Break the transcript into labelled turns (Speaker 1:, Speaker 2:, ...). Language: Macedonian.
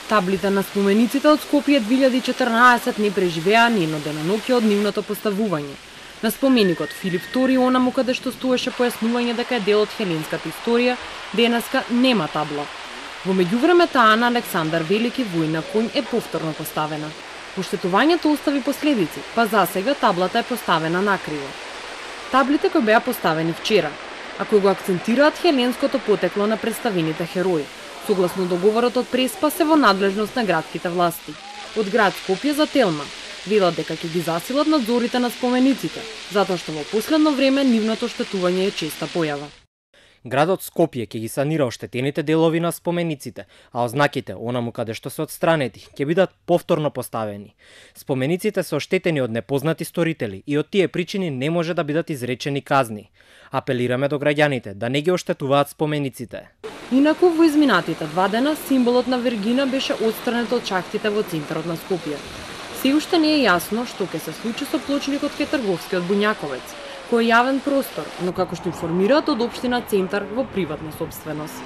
Speaker 1: Таблите на спомениците од Скопје 2014 не преживеа ни едно деноноќе од нивното поставување. На споменикот Филип II, онаму каде што стоеше појаснување дека е дел од хеленската историја, денеска нема табла. Во меѓувреме таа на Александар Велики војна конј е повторно поставена. Оштетувањето остави последици, па засега таблата е поставена накриво. Таблите кои беа поставени вчера, а кои го акцентираат хеленското потекло на представените херои, согласно договорот од Преспа, се во надлежност на градските власти. Од град Скопје за Телма велат дека ќе ги засилат надзорите на спомениците, затоа што во последно време нивното оштетување е честа појава.
Speaker 2: Градот Скопје ќе ги санира оштетените делови на спомениците, а ознаките, онаму каде што се отстранети, ќе бидат повторно поставени. Спомениците се оштетени од непознати сторители и од тие причини не може да бидат изречени казни. Апелираме до граѓаните да не ги оштетуваат спомениците.
Speaker 1: Инаку во изминатите 2 дена символот на Вергина беше отстранет од шахтите во центарот на Скопје. Се уште не е јасно што ќе се случи со плочникот кај трговскиот Буњаковец, кој е јавен простор, но како што информираат од општина Центар во приватна сопственост.